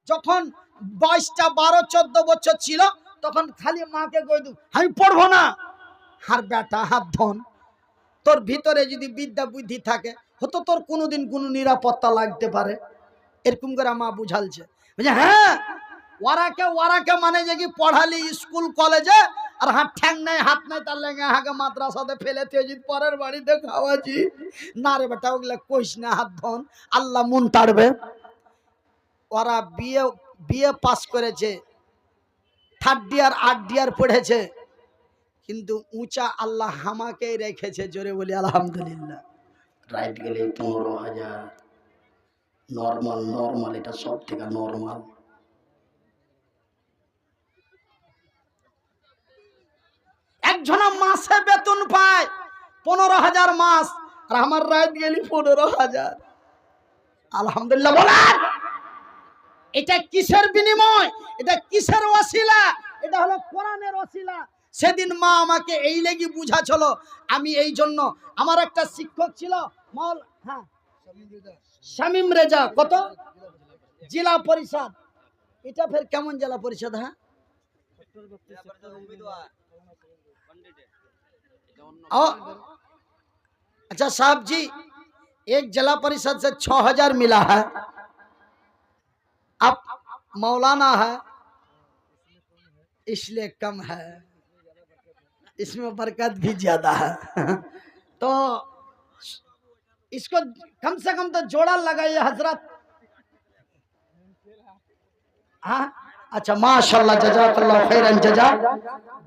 যখন বয়সটা 12-14 বছর ছিল তখন খালি মাকে কই দু আমি পড়বো না। আর বেটা হাত ধন, তোর ভিতরে যদি বিদ্যা বুদ্ধি থাকে হতো তোর কোনোদিন কোনো নিরাপত্তা লাগতে পারে। এরকম করে মা বুঝালছে। হ্যাঁ ওরাকে মানে যে কি পড়ালি স্কুল কলেজে আর হাত ঠ্যাং নাই হাত নাই তার লেগে হাকে মাদ্রাসাতে ফেলে তুই পরের বাড়িতে খাওয়াছি না রে বেটা, ওগুলা কইস না হাত ধন, আল্লাহ মন তাড়বে। ওরা বিয়ে পাস করেছে, 3rd ইয়ার 8 ইয়ার পড়েছে, কিন্তু উঁচা আল্লাহ আমাকে রেখেছে। জোরে বলি আলহামদুলিল্লাহ। রাইট গেলে 15,000 নরমাল, এটা সব থেকে নরমাল। একজনা মাসে বেতন পায় 15,000 মাস, আর আমার রাইট গেলি 15,000। আলহামদুলিল্লাহ বলেন। এটা কিসের বিনিময়? এটা কিসের ওসিলা? এটা হলো কোরআনের ওসিলা। সেদিন মা আমাকে এই লেগে বুঝাছিল, আমি এই জন্য, আমার একটা শিক্ষক ছিল শামীম রেজা, কত জেলা পরিষদ, এটা ফের কেমন জেলা পরিষদ? হ্যাঁ अच्छा साहब जी, एक जिला परिषद से 6,000 मिला है, अब मौलाना है इसलिए कम है, इसमें बरकत भी ज्यादा है। तो इसको कम से कम तो जोड़ा लगाइए हजरत। हाँ अच्छा माशाल्लाह जज़ाकल्लाह खैरन जज़ा।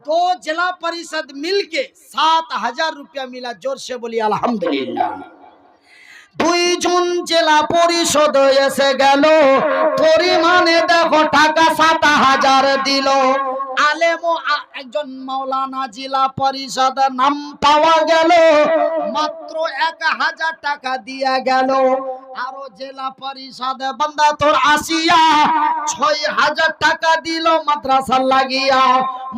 2 जिला परिषद मिलके 7,000 रुपया मिला। जोर से बोलिए अल्हम्दुलिल्लाह। 2 জন জেলা পরিষদ এসে গেল, পরিমাণে দেখো টাকা 7,000 দিল। আলেম একজন মাওলানা জেলা পরিষদ নাম পাওয়া গেল, মাত্র 1,000 টাকা দিয়া গেল। আরো জেলা পরিষদ বান্দা তোর আসিয়া 6,000 টাকা দিল মাদ্রাসা লাগিয়া,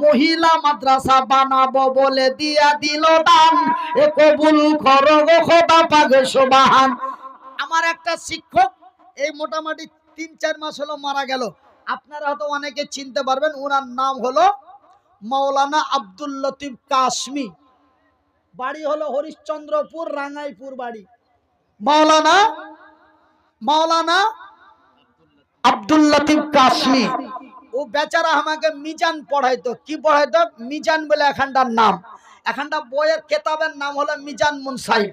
মহিলা মাদ্রাসা বানাবো বলে দিয়া দিল দান। এ কবুল করো গো খোদা পাক সুবহান। আমার একটা শিক্ষক এই মোটামুটি 3-4 মাস হলো মারা গেল। আপনারা হয়তো অনেকে চিনতে পারবেন, ওনার নাম হলো মাওলানা আব্দুল লতিফ কাশমি, বাড়ি হলো হরিশ্চন্দ্রপুর রাঙ্গাইপুর বাড়ি। মাওলানা আব্দুল লতিফ কাশমি, ও বেচারা আমাকে মিজান পড়াইতো। কি পড়াইতো? মিজান বলে এখানটার নাম, এখানটা বইয়ের কেতাবের নাম হলো মিজান মুনসাইব।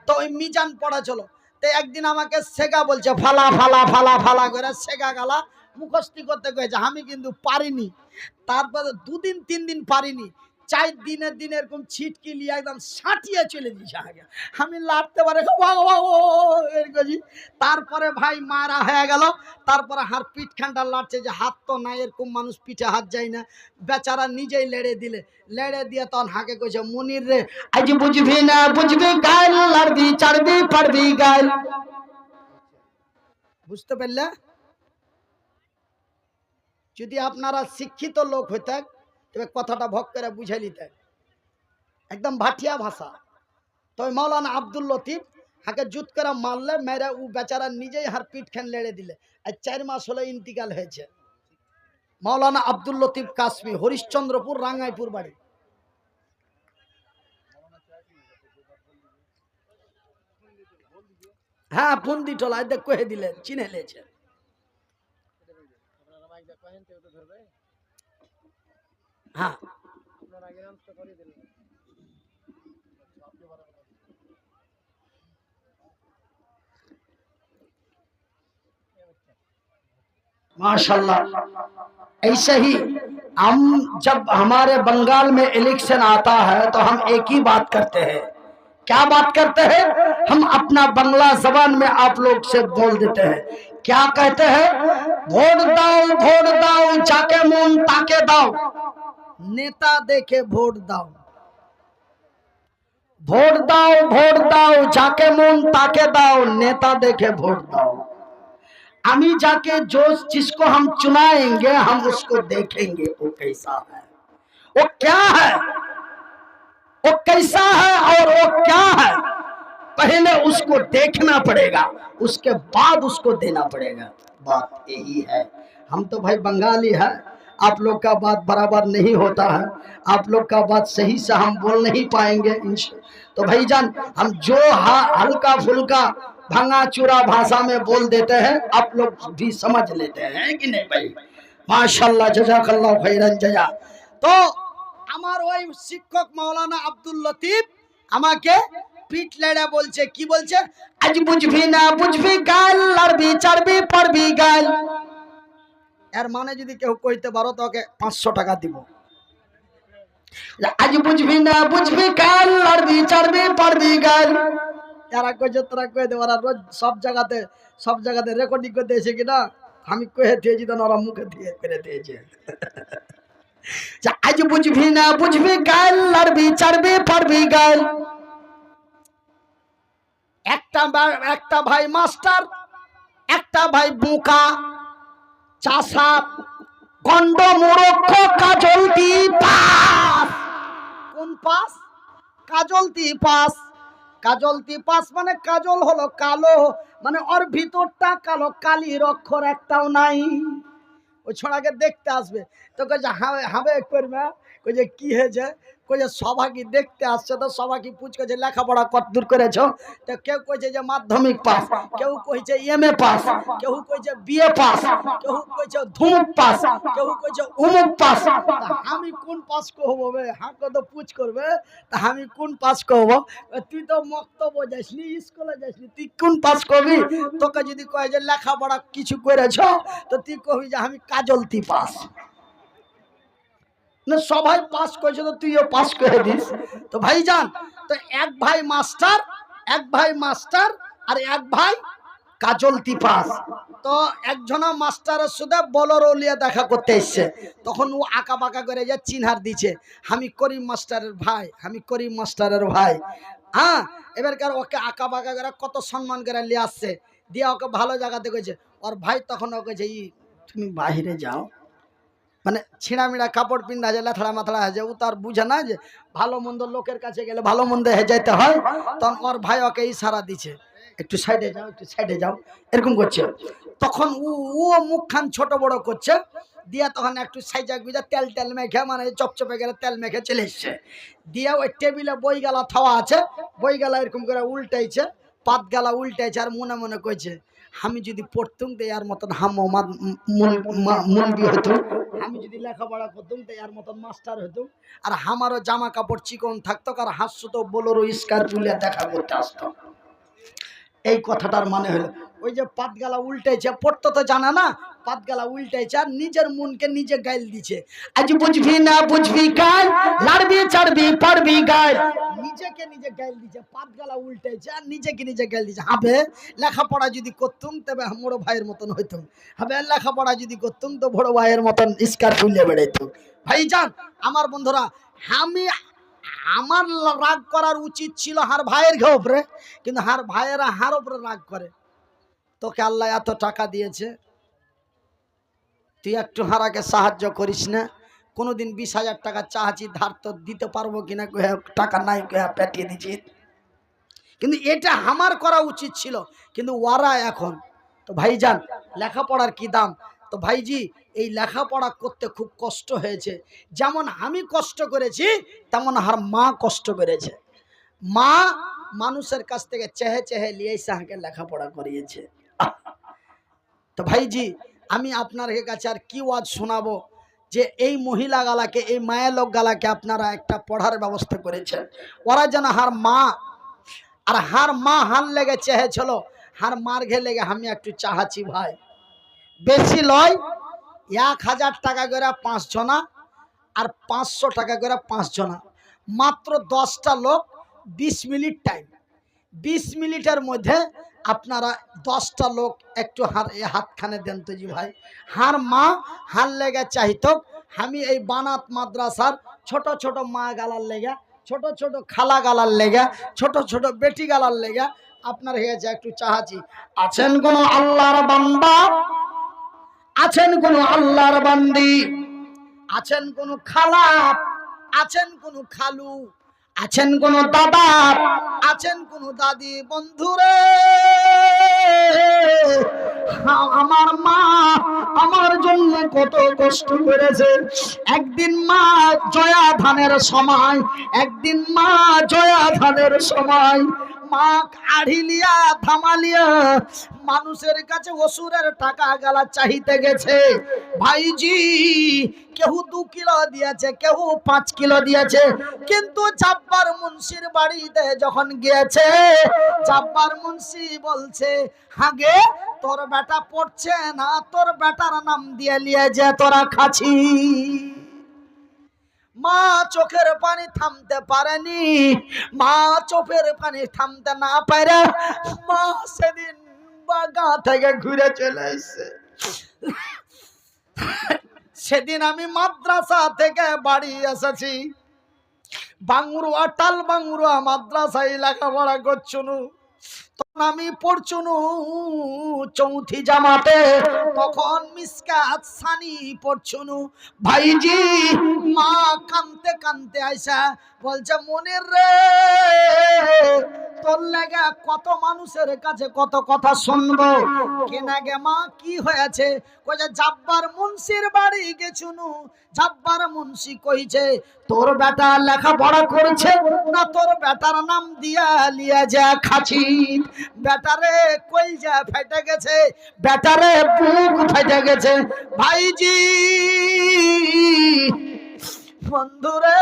তো ওই মিজান পড়া চলো। তো একদিন আমাকে সেগা বলছে, ফালা ফালা ফালা ফালা করে সেগা গালা মুখস্থি করতে গেছে। আমি কিন্তু পারিনি। তারপরে 2 দিন 3 দিন পারিনি, 4 দিনের দিন এরকম ছিটকি লিয়ে একদম সাঁটিয়ে চলে দিয়েছে আগে। আমি লাড়তে পারে তারপরে ভাই মারা হয়ে গেল। তারপরে হার পিঠ খানটা লাড়ছে যে হাত তো নাই, এরকম মানুষ পিঠে হাত যায় না। বেচারা নিজেই লেড়ে দিলে, লেড়ে দিয়ে তখন হাকে কইছে, মনির রে আজ বুঝবি না বুঝবি গাইল, লাড়বি চাড়বি পারবি গাইল। বুঝতে পারলে? যদি আপনারা শিক্ষিত লোক হইতেন তবে কথাটা ভক করে বুঝে নিতেন, একদম ভাটিয়া ভাষা। তো মাওলানা আব্দুল লতিফ হাকে জুত করে মারলে, মেরে ও বেচারা নিজেই হার পিঠ খান লেড়ে দিলে। আর 4 মাস হলো ইন্তিকাল হয়েছে। মাওলানা আব্দুল লতিফ কাশমি, হরিশ্চন্দ্রপুর রাঙ্গাইপুর বাড়ি। হ্যাঁ বন্দি টোলা দেখ কহে দিলেন, চিনে লেছে। হ্যাঁ माशाल्लाह। ऐसे ही हम जब हमारे बंगाल में इलेक्शन आता है तो हम एक ही बात करते हैं। क्या बात करते हैं? हम अपना बंगला जबान में आप लोग से बोल देते हैं। क्या कहते हैं? वोट दाओ जाके मन ताके दाओ, नेता देखे वोट दाओ। वोट दाओ जाके मन ताके दाओ, नेता देखे वोट दाओ। अमी जाके जो जिसको हम चुनाएंगे हम उसको देखेंगे वो कैसा है, वो क्या है, वो कैसा है और वो क्या है। पहले उसको देखना पड़ेगा, उसके बाद उसको देना पड़ेगा। बात यही है। हम तो भाई बंगाली है, आप लोग का बात बराबर नहीं होता है, आप लोग का बात सही से हम बोल नहीं पाएंगे। तो भाईजान हम जो हल्का फुल्का भंगा चूरा भाषा में बोल देते हैं, आप लोग भी समझ लेते हैं कि नहीं भाई। माशाल्लाह, जज़ाकल्लाह खैरन जज़ा। तो আমার ওই শিক্ষক মাওলানা আব্দুল লতিফ আমাকে পিঠ লেড়া বলছে, কি বলছে, আজ বুঝবি না বুঝবি গাল, লড়বি চড়বি পড়বি গাল। এর মানে যদি কেউ কইতে পারো তোকে 500 টাকা দিব। আজ বুঝবি না বুঝবি গাল, লড়বি চড়বি পড়বি গাল। যারা কইছে তোরা কই দে, ওরা রোজ সব জায়গাতে রেকর্ডিং করতে এসে কিনা আমি কয়ে দিয়েছি, তো ওরা মুখে দিয়ে করে দিয়েছে। আজ বুঝবি না বুঝবি গাল, লড়বি চড়বি পড়বি গাল। একটা ভাই মাস্টার, একটা ভাই বোকা চাষা, গন্ড মূর্খ, কাজলতি পাস। কোন পাস? কাজলতি পাস। কাজলতি পাস মানে কাজল হলো কালো, মানে ওর ভিতরটা কালো, কালির অক্ষর একটাও নাই। ওই ছোড়াকে দেখতে আসবে তো কইছে হাবে করবে, কইছে কি হয়েছে, কইছে সবাইকে দেখতে আসছে, তো সবাইকে পুছ কইছে লেখাপড়া কত দূর করেছো, তো কেউ কইছে যে মাধ্যমিক পাস, কেউ কইছে এমএ পাস, কেউ কইছে বিএ পাস, কেউ কইছে ধুমুক পাস, কেউ কইছে উমুক পাস। আমি কোন পাস করব বে? হাঁকে তো পুছ করবে, তা আমি কোন পাস করব? তুই তো মক্তব্য যাসনি, স্কুলে যাসনি, তুই কোন পাস করবি? তোকে যদি কয় যে লেখাপড়া কিছু করেছো, তো তুই কবি যে আমি কাজলতি পাস। না সবাই পাস করেছে, তো তুইও পাস করে দিস। তো ভাইজান, তো এক ভাই মাস্টার আর এক ভাই কাজলতি পাস। তো একজনা মাস্টারের সাথে বলরো লিয়ে দেখা করতে এসছে, তখন ও আঁকা বাঁকা করে যে চিনহার দিছে, আমি করিম মাস্টারের ভাই, আমি করিম মাস্টারের ভাই। হ্যাঁ, এবারকার ওকে আঁকা বাঁকা করে কত সম্মান করে নিয়ে আসছে, দিয়ে ওকে ভালো জায়গাতে গেছে। ওর ভাই তখন ওকে যে তুমি বাহিরে যাও, মানে ছিঁড়ামিড়া কাপড় পিন্ধা যায়, লাথড়া মাথড়া হয়ে যায়, ও তার বুঝে না যে ভালো মন্দ লোকের কাছে গেলে ভালো মন্দ হয়ে যাইতে হয়। তখন ওর ভাই ওকে ইশারা দিচ্ছে, একটু সাইডে যাও, একটু সাইডে যাও, এরকম করছে। তখন ও মুখখান ছোট বড় করছে, দিয়া তখন একটু সাইজা গুজা তেল মেখে, মানে চপচপে গেলে তেল মেখে চলে এসছে। দিয়া ওই টেবিলে বই গালা থাওয়া আছে, বই গালা এরকম করে উল্টাইছে, পাত গালা উল্টাইছে, আর মনে মনে কইছে আমি যদি পড়তুম তো এর মতন মুলবি হতুম, আমি যদি লেখাপড়া করতুম তো এর মতন মাস্টার হতুম, আর আমারও জামা কাপড় চিকন থাকতো, আর হাসতো তো বোলেরো স্করপিও দেখা করতে আসতো। এই কথাটার মানে হলো ওই যে পাতগালা উল্টাইছে, পড়তে তো জানা না, পাতগালা উল্টাইছে আর নিজের মনকে নিজে গাইল দিছে। আজ বুঝবি না বুঝবি গাল, লড়বি চড়বি পড়বি গাল। নিজেকে নিজে গাইল দিছে, পাতগালা উল্টাইছে আর নিজেকে নিজে গাইল দিছে। হবে লেখাপড়া যদি করতুম তবে বড় ভাইয়ের মতন হইতুম, হবে লেখাপড়া যদি করতুম তো বড় ভাইয়ের মতন স্করপিও বেড়াইতুম। ভাইজান আমার বন্ধুরা, আমার রাগ করার উচিত ছিল হার ভাইয়ের ঘর উপরে, কিন্তু হার ভাইয়েরা হার উপরে রাগ করে। তোকে আল্লাহ এত টাকা দিয়েছে, তুই একটু হারাকে সাহায্য করিস না। কোনোদিন 20,000 টাকা চাহাছি, ধার তো দিতে পারবো কিনা, টাকা নাই পেটিয়ে দিচ্ছি। কিন্তু এটা আমার করা উচিত ছিল, কিন্তু ওরা এখন। তো ভাইজান লেখাপড়ার কি দাম। তো ভাইজি এই লেখাপড়া করতে খুব কষ্ট হয়েছে, যেমন আমি কষ্ট করেছি তেমন আর মা কষ্ট করেছে। মা মানুষের কাছ থেকে চেহে চেহে লিয়ে সাহাকে লেখাপড়া করিয়েছে। তো ভাইজি আমি আপনার কাছে আর কি ওয়াজ শোনাবো, যে এই মহিলা গালাকে, এই মায়ের লোক গালাকে আপনারা একটা পড়ার ব্যবস্থা করেছেন, ওরা যেন হার মা, আর হার মা হার লেগে চেহেছিল, হার মার ঘে লেগে আমি একটু চাহাছি ভাই। বেশি লয়, 1000 টাকা করে 5 জনা, আর 500 টাকা করে 5 জনা, মাত্র 10টা লোক, 20 মিনিট টাইম। 20 মিনিটের মধ্যে আপনারা 10টা লোক একটু হাতখানে দেন তো জি ভাই। হার মা হার লেগে চাইতো, আমি এই বানাত মাদ্রাসার ছোট ছোট মা গালার লেগে, ছোট ছোট খালা গালার লেগে, ছোট ছোট বেটি গালার লেগে আপনার হয়েছে একটু চাহাছি। আছেন কোন আল্লাহর বান্দা, আছেন কোন আল্লাহর বান্দি, আছেন কোন খালা, আছেন কোন খালু, আছেন কোন দাদা, আছেন কোন দাদি, বন্ধুরে আমার মা আমার জন্য কত কষ্ট করেছে। একদিন মা জয়া ধানের সময়, একদিন মা জয়া ধানের সময় মা আড়িলিয়া থামালিয়া মানুষের কাছে ওসুরের টাকা গালা চাইতে গেছে। ভাইজি কেউ 2 কিলো দিয়েছে, কেউ 5 কিলো দিয়েছে, কিন্তু জাব্বার মুন্সির বাড়িতে যখন গিয়েছে জাব্বার মুন্সি বলছে, হাগে তোর বেটা পড়ছে না, তোর বেটার নাম দিয়ে লিয়ে যে তোরা খাচ্ছি। মা চোখের পানি থামতে পারেনি, মা চোখের পানি থামতে না পারে মা সেদিন বাগা থেকে ঘুরে চলে এসেছে। সেদিন আমি মাদ্রাসা থেকে বাড়ি এসেছি, বাংরুয়া টাল বাংরুয়া মাদ্রাসায় লেখাপড়া করছুনু। তখন আমি পড়ছুনু চৌথি জামাতে, তখন মিসকাত সানি পড়ছুনু। ভাইজি মা কানতে কানতে আইসা বলছে, মনের রে তোর লাগা কত মানুষের কাছে কত কথা শুনবো, কেনা গে মা কি হয়েছে? কইছে জাব্বার মুন্সির বাড়ি গেছুনু, জাব্বার মুন্সি কইছে তোর বেটা লেখাপড়া করেছে না, তোর বেটার নাম দিয়া লিয়া যা খাচ্ছি। বেটারে কই যা ফেটে গেছে, বেটারে বুক ফেটে গেছে। ভাইজি বন্ধুরে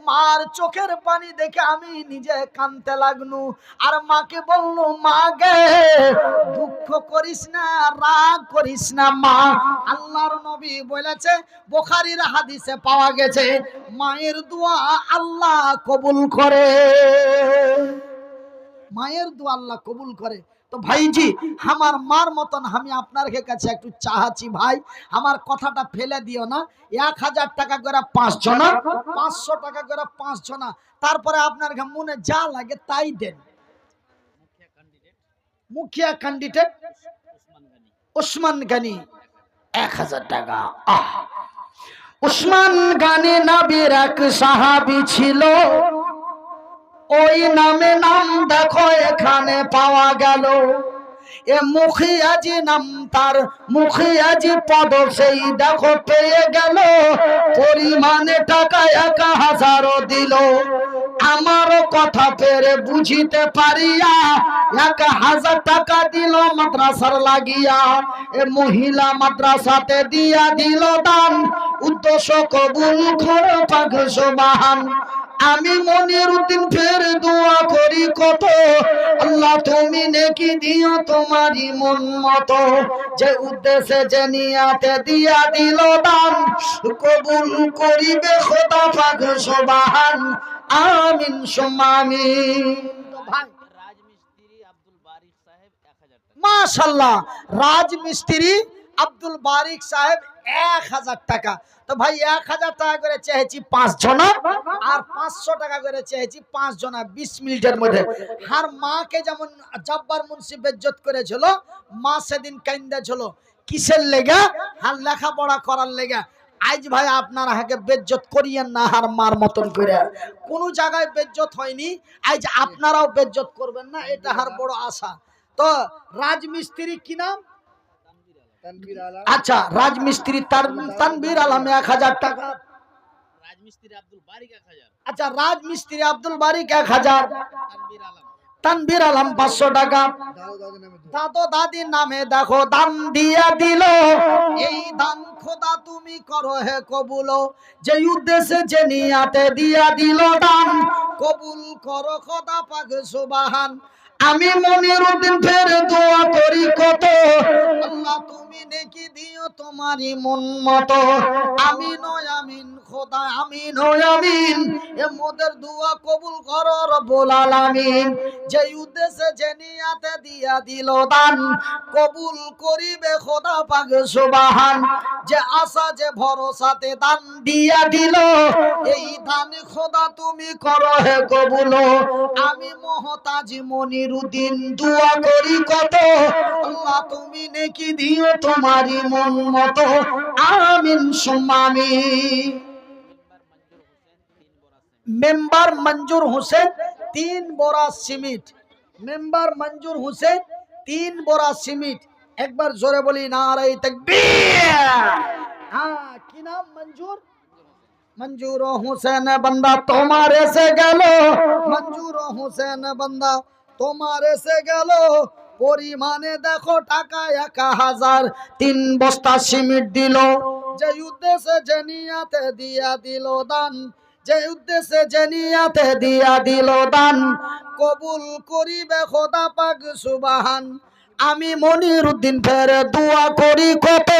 মার চোখের পানি দেখে আমি নিজে কাঁদতে লাগনু, আর মাকে বললু, মা গে দুঃখ করিস না, রাগ করিস না মা। আল্লাহর নবী বলেছে, বুখারীর হাদিসে পাওয়া গেছে, মায়ের দোয়া আল্লাহ কবুল করে, মায়ের দোয়া আল্লাহ কবুল করে। তো ভাইজি আমার মার মতন আমি আপনার কাছে একটু চাহাচ্ছি, ভাই আমার কথাটা ফেলে দিও না। 1000 টাকা করে 5 জনা, 500 টাকা করে 5 জনা, তারপরে আপনার মনে যা লাগে তাই দেন। মুখিয়া ক্যান্ডিডেট ওসমান গনি 1000 টাকা। ওসমান গনি নবীর এক সাহাবী ছিল, ওই নামে নাম দেখো এখানে পাওয়া গেল। এ মুখিয়াজি নাম তার, মুখিয়াজি পদ সেই দেখো পেয়ে গেল, পরিমাণে টাকা 1000 দিল। আমারও কথা পেরে বুঝিতে পারিয়া 1000 টাকা দিল মাদ্রাসার লাগিয়া। এ মহিলা মাদ্রাসাতে দিয়া দিল দান, উদ্দেশ্য কবুল করো পাক সুবহান। আমি মনিরউদ্দিন ফের দোয়া করি কত, আল্লাহ তুমি নেকি দিও তোমারই মন মতো। যে উদ্দেশ্যে যে নিয়াতে দিয়া দিল দান, কবুল করিবে খোদা পাক সুবহান। আমিন সুম্মা আমিন। মাশাআল্লাহ, রাজমিস্ত্রি আব্দুল বারিক সাহেব 1000 টাকা। তো ভাই 1000 টাকা করে চেয়েছি 5 জনা, আর 500 টাকা করে চেয়েছি 5 জনা 20 মিনিটের মধ্যে। আর মাকে যেমন জব্বার মুন্সি বেজ্জত করেছিল, মা সেদিন কাইন্দেছিল কিসের লেগা? আর লেখাপড়া করার লেগা। আজ ভাই আপনারা হাকে বেজ্জত করিয়েন না আর মার মতন করে। কোন জায়গায় বেজ্জত হয়নি, আজ আপনারাও বেজ্জত করবেন না, এটা আর বড় আশা। তো রাজমিস্ত্রি কি নাম? আচ্ছা, রাজমিস্ত্রি তানভীর আলম 1000 টাকা। রাজমিস্ত্রি আব্দুল বারিক 1000। আচ্ছা, রাজমিস্ত্রি আব্দুল বারিক 1000। তানভীর আলম 500 টাকা। দাদু দাদির নামে দেখো দান দিয়া দিল, এই দান খোদা তুমি করো হে কবুল। যে উদ্দেশ্যে যে নিয়াতে দিয়া দিল দান, কবুল করো খোদা পাক সুবহান। আমি মনিরউদ্দিন ফের দোয়া করি কত, আল্লাহ তুমি নেকি দিও তোমারই মন মতো। আমিন ও আমিন খোদা, আমিন ও আমিন। এ মোদের দোয়া কবুল করো রব্বুল আলামিন। যে উদ্দেশ্যে যে নিয়াতে দিয়া দিল দান, কবুল করিবে খোদা পাক সুবহান। যে আশা যে ভরসাতে দান দিয়া দিল, এই দান খোদা তুমি করো হে কবুল। আমি মুহতাজ মনিরউদ্দিন দোয়া করি কত, আল্লাহ তুমি নেকি দিও তোমারই মন মতো। আমিন সুম্মা আমিন। মেম্বার মঞ্জুর হোসেন 3 बोरा সিমেন্ট। মেম্বার মঞ্জুর হোসেন 3 बोरा সিমেন্ট। একবার জোরে বলি নারায়ে তাকবীর। হ্যাঁ, কি নাম? মঞ্জুর। मंजूर हुसैन बंदा तुम्हारे से गलो, मंजूर हुसैन बंदा तुम्हारे से गलो। পরিমাণে দেখো টাকা 1000, 3 বস্তা সিমেন্ট দিল। যে উদ্দেশ্যে জেনিয়াতে দিয়া দিল দান, যে উদ্দেশ্যে জেনিয়াতে দিয়া দিল দান, কবুল করিবে খোদা পাক সুবহান। আমি মনিরউদ্দিন ফের দোয়া করি কত,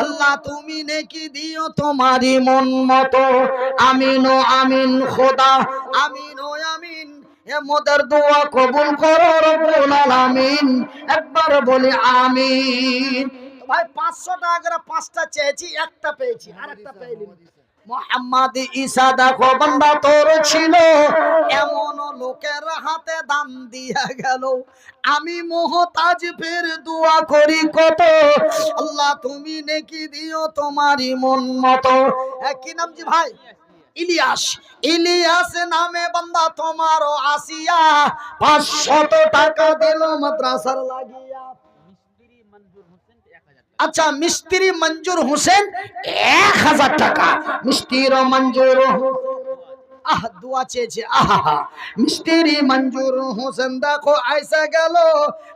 আল্লাহ তুমি নেকি দিও তোমারই মন মতো। আমিন ও আমিন খোদা, আমিন ও আমিন। এ মোদের দোয়া কবুল করো রব্বুল আলামিন। একবার বলি আমিন। তো ভাই 500 টাকা করে 5টা চেয়েছি, একটা পেয়েছি, আরেকটা পেইনি। মোহাম্মদ ঈসা দেখো বান্দা তোর ছিল, এমন লোকের হাতে দান দিয়া গেল। আমি মুহতাজ ফের দোয়া করি কত, আল্লাহ তুমি নেকি দিও তোমারই মন মতো। কি নাম জি ভাই? ইলিয়াস। ইলিয়াস নামে বান্দা তোমারও আসিয়া 500 টাকা দিল মাদ্রাসার লাগিয়া। अच्छा, मिस्त्री मंजूर हुसैन 1000 টাকা। मिस्त्री मंजूर आह दुआ চেয়েছে। आहा, मिस्त्री मंजूर हुसैन देखो ऐसा গেল।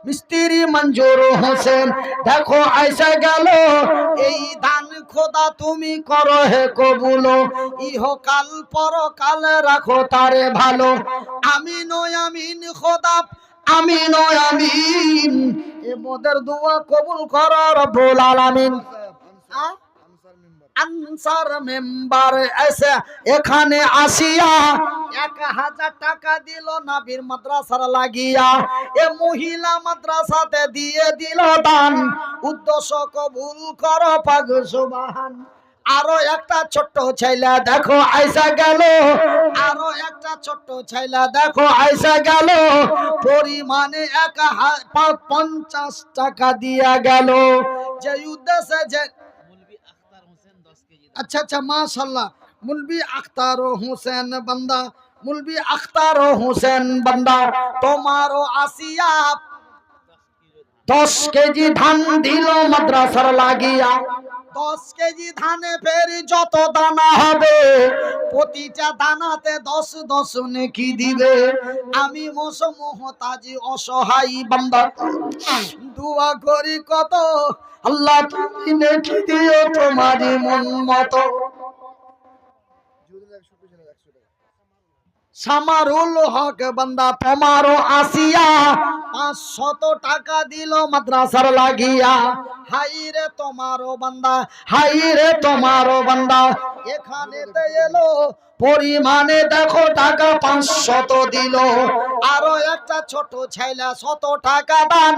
मिस्त्री मंजूर हुसैन देखो ऐसा গেল। এই দান খোদা তুমি করো হে কবুল, ইহকাল পরকাল রাখো তারে ভালো। আমিন ও আমিন খোদা, আমিন ও আমিন। এ মোদের দোয়া কবুল করো রব্বুল আলামিন। আনসার মেম্বার এসে এখানে আসিয়া 1000 টাকা দিল নবীর মাদ্রাসার লাগিয়া। এ মহিলা মাদ্রাসাতে দিয়ে দিল দান, উদ্দেশ্য কবুল করো পাক সুবহান। আরো একটা ছোট্ট ছেলে দেখো আইসা গেল, আরো একটা ছোট্ট ছেলে দেখো আইসা গেল। পরিমাণে 50 টাকা দিয়া গেল। যে উদ্দেশ্যে যে अच्छा अच्छा माशाल्लाह, मुलबी अख्तार हुसैन बंदा, मुलबी अख्तार हुसैन बंदा तुम्हारो आसिया 10 কেজি ধান দিল মাদ্রাসার লাগিয়া। 10 কেজি ধানে ফের যত দানা হবে, প্রতিটা দানাতে 10 10 নেকি দিবে। আমি মুহতাজি অসহায় বান্দা দোয়া করি কত, আল্লাহ তুমি নেকি দিও তোমারই মন মতো। সামারুল হক বান্দা তোমারও আসিয়া 500 টাকা দিল মাদ্রাসার লাগিয়া। হাই রে তোমারও বান্দা, হাই রে তোমারও বান্দা এখানেতে এলো। পরিমাণে দেখো টাকা 500 দিল। আরো একটা ছোট ছেলে 100 টাকা দান,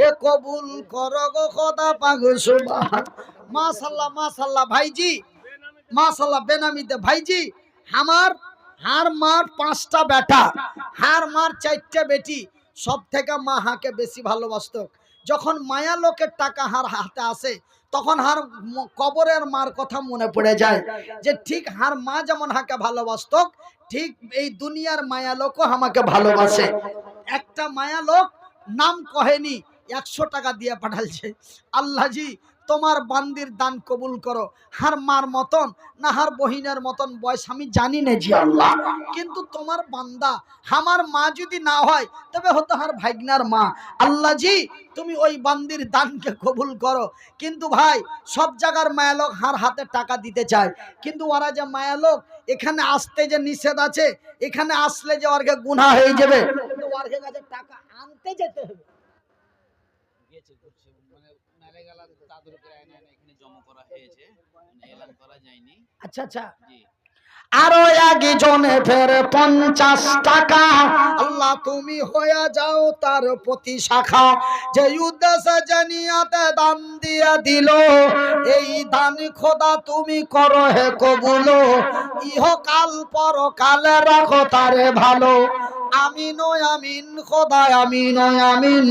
এ কবুল করো গো খোদা পাক সুবহান। মাশাআল্লাহ মাশাআল্লাহ ভাইজি, মাশাআল্লাহ বেনামিতে ভাইজি। আমার হার মার 5টা বেটা, হার মার 4টা বেটি। সব থেকে মা হাকে বেশি ভালোবাসত। যখন মায়া লোকের টাকা হার হাতে আসে, তখন হার কবরের মার কথা মনে পড়ে যায়। যে ঠিক হার মা যেমন হাকে ভালোবাসত, ঠিক এই দুনিয়ার মায়া লোকও আমাকে ভালোবাসে। একটা মায়া লোক নাম কহেনি 100 টাকা দিয়ে পাঠালছে। আল্লাহ জি তোমার বান্দির দান কবুল করো। হার মার মতন না হার বহিনের মতন বয়স আমি জানি না জি আল্লাহ, কিন্তু তোমার বান্দা আমার মা যদি না হয় তবে হতো হার ভাইগনার মা। আল্লাহ জি তুমি ওই বান্দির দানকে কবুল করো। কিন্তু ভাই সব জায়গার মায়া লোক হার হাতে টাকা দিতে চায়, কিন্তু ওরা যে মায়া লোক এখানে আসতে যে নিষেধ আছে, এখানে আসলে যে ওর গুনাহ হয়ে যাবে, কিন্তু ওর কাছে টাকা আনতে যেতে হবে। अच्छा अच्छा আরো একজনে ফের 50 টাকা, আল্লাহ তুমি হয়ে যাও তার প্রতি শাখা। যে উদ্দেশ্যে জানিয়াতে দান দিয়া দিল, এই দান খোদা তুমি করো হে কবুল, ইহকাল পরকাল রাখো তারে ভালো। আমিন ও আমিন খোদা, আমিন ও আমিন।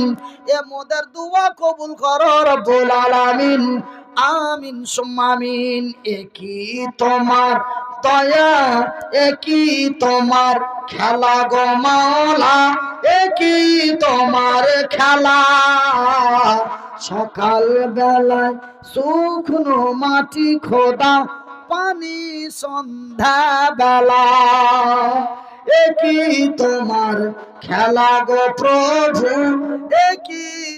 এ মোদের দোয়া কবুল করো রব্বুল আলামিন। আমিন সুম্মা আমিন। একই তোমার দয়া একই তোমার খেলা গো মাওলা, একই তোমার খেলা। সকাল বেলায় শুকনো মাটি খোদা, পানি সন্ধ্যা বেলা, একই তোমার খেলা গো প্রভু, একই